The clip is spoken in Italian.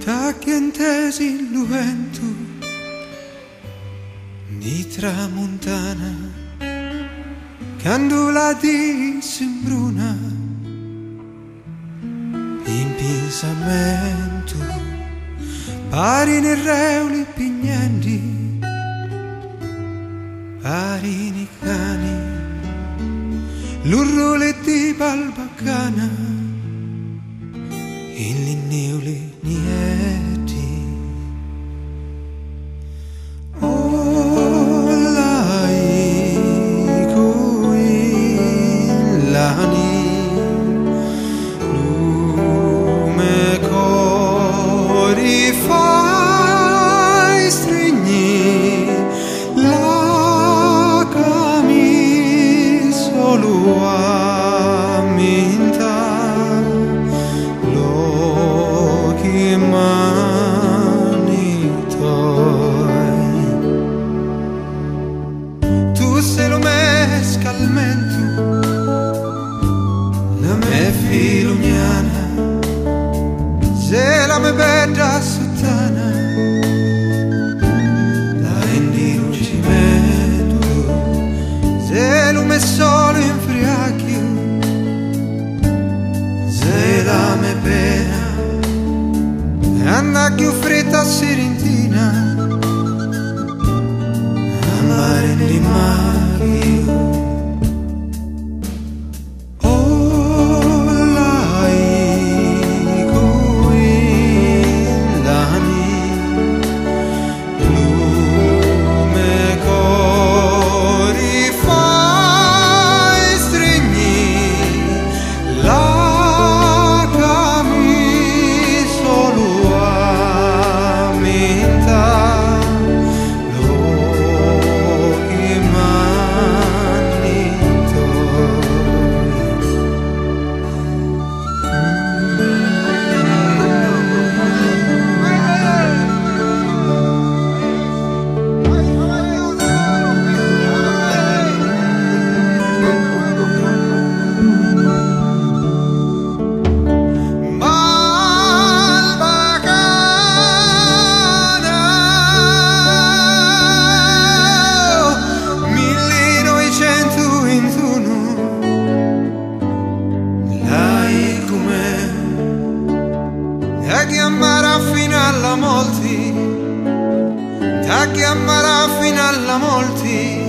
T'aghiantesi l'uventu di tramontana, candula di sembruna, in pensamento, pari nei reuli pignenti, pari nei cani, l'urrole di balbacana, in linneuli nieti. Oh, lai coi lani, lume cori fai stringhi, la camiso luaminta, mani tuoi. Tu se lo mesca al mento, la me filugnana, se la me bella sottana, la indi lucimento, se lo me solo in friacchio, se la me pena Anna più fritta sirintina, amare di Mario. Oh, lai quillani, lume cori fai stringhi, la camiso da chiamarà fino alla molti, da chiamarà fino alla molti.